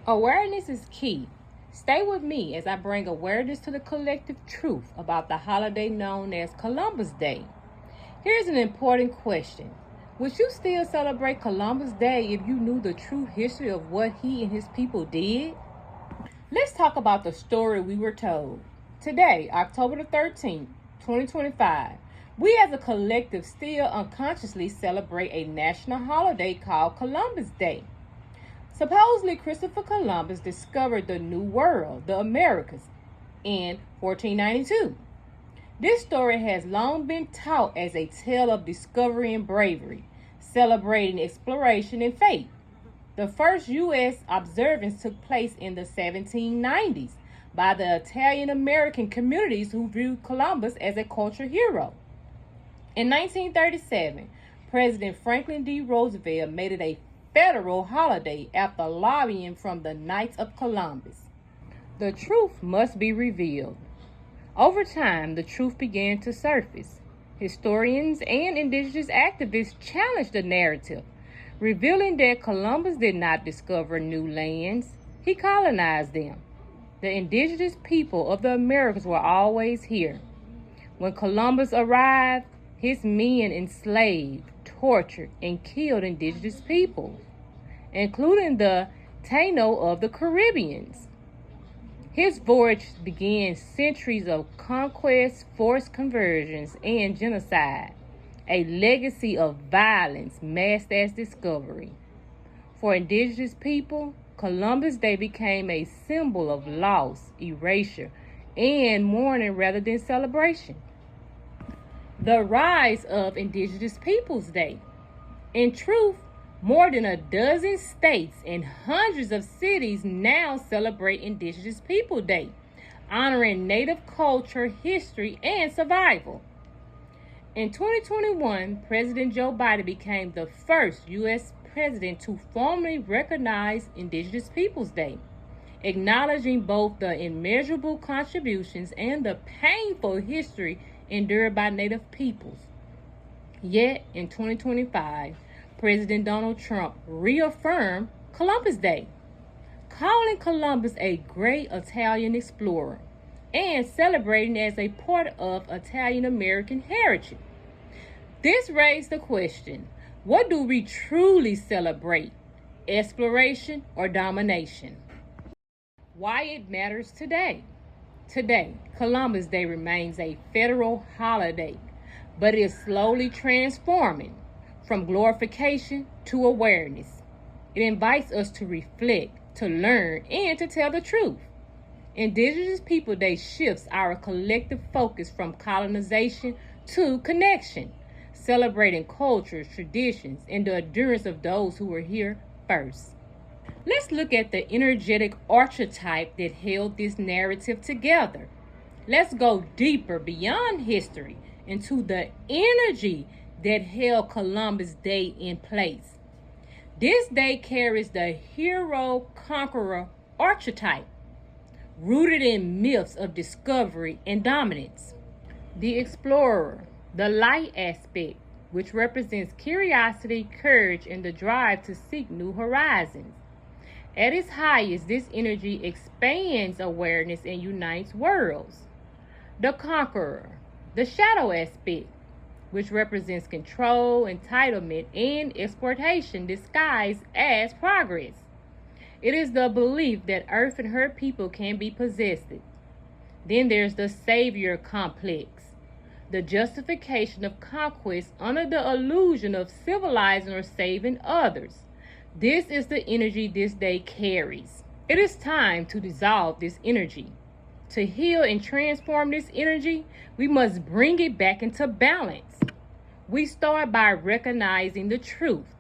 Awareness is key. Stay with me as I bring awareness to the collective truth about the holiday known as Columbus Day. Here's an important question. Would you still celebrate Columbus Day if you knew the true history of what he and his people did? Let's talk about the story we were told. Today, October the 13th, 2025, we as a collective still unconsciously celebrate a national holiday called Columbus Day. Supposedly, Christopher Columbus discovered the New World, the Americas, in 1492. This story has long been taught as a tale of discovery and bravery, celebrating exploration and faith. The first U.S. observance took place in the 1790s by the Italian American communities who viewed Columbus as a cultural hero. In 1937, President Franklin D. Roosevelt made it a federal holiday after lobbying from the Knights of Columbus. The truth must be revealed. Over time, the truth began to surface. Historians and indigenous activists challenged the narrative, revealing that Columbus did not discover new lands, he colonized them. The indigenous people of the Americas were always here. When Columbus arrived, his men enslaved, tortured, and killed indigenous peoples, including the Taino of the Caribbeans. His voyage began centuries of conquest, forced conversions, and genocide, a legacy of violence masked as discovery. For indigenous people, Columbus Day became a symbol of loss, erasure, and mourning rather than celebration. The rise of Indigenous Peoples Day. In truth, more than a dozen states and hundreds of cities now celebrate Indigenous People Day, honoring Native culture, history, and survival. In 2021, President Joe Biden became the first U.S. president to formally recognize Indigenous Peoples Day, acknowledging both the immeasurable contributions and the painful history endured by Native peoples. Yet, in 2025, President Donald Trump reaffirmed Columbus Day, calling Columbus a great Italian explorer and celebrating as a part of Italian American heritage. This raised the question, what do we truly celebrate, exploration or domination? Why it matters today. Today, Columbus Day remains a federal holiday, but is slowly transforming from glorification to awareness. It invites us to reflect, to learn, and to tell the truth. Indigenous People Day shifts our collective focus from colonization to connection, celebrating cultures, traditions, and the endurance of those who were here first. Let's look at the energetic archetype that held this narrative together. Let's go deeper beyond history into the energy that held Columbus Day in place. This day carries the hero-conqueror archetype, rooted in myths of discovery and dominance. The explorer, the light aspect, which represents curiosity, courage, and the drive to seek new horizons. At its highest, this energy expands awareness and unites worlds. The conqueror, the shadow aspect, which represents control, entitlement, and exploitation disguised as progress. It is the belief that Earth and her people can be possessed. Then there's the savior complex, the justification of conquest under the illusion of civilizing or saving others. This is the energy this day carries. It is time to dissolve this energy. To heal and transform this energy, we must bring it back into balance. We start by recognizing the truth,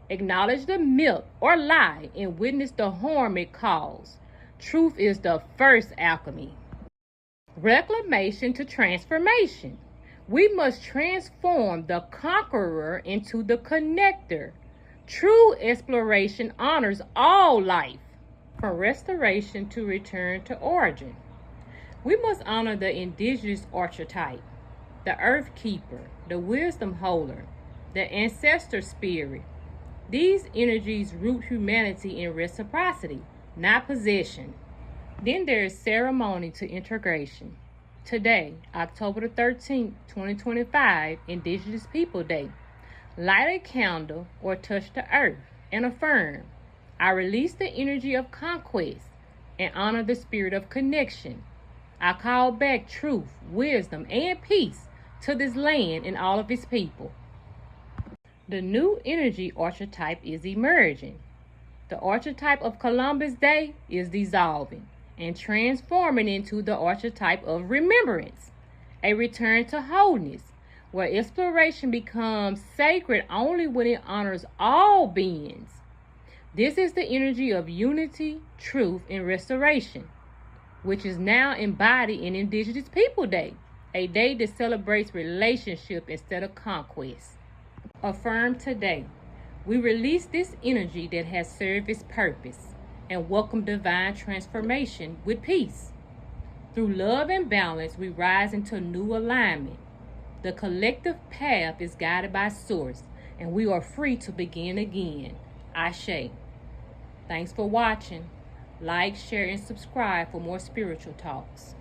acknowledge the myth or lie, and witness the harm it caused. Truth is the first alchemy. Reclamation to transformation. We must transform the conqueror into the connector. True exploration honors all life, from restoration to return to origin. We must honor the indigenous archetype, the earth keeper, the wisdom holder, the ancestor spirit. These energies root humanity in reciprocity, not possession. Then there is ceremony to integration. Today, October the 13th, 2025, Indigenous People Day. Light a candle or touch the earth and affirm, I release the energy of conquest and honor the spirit of connection. I call back truth, wisdom, and peace to this land and all of its people. The new energy archetype is emerging. The archetype of Columbus Day is dissolving and transforming into the archetype of remembrance, a return to wholeness, where exploration becomes sacred only when it honors all beings. This is the energy of unity, truth, and restoration, which is now embodied in Indigenous People Day, a day that celebrates relationship instead of conquest. Affirm today. We release this energy that has served its purpose and welcome divine transformation with peace. Through love and balance, we rise into new alignment. The collective path is guided by Source, and we are free to begin again. Ashe. Thanks for watching. Like, share, and subscribe for more spiritual talks.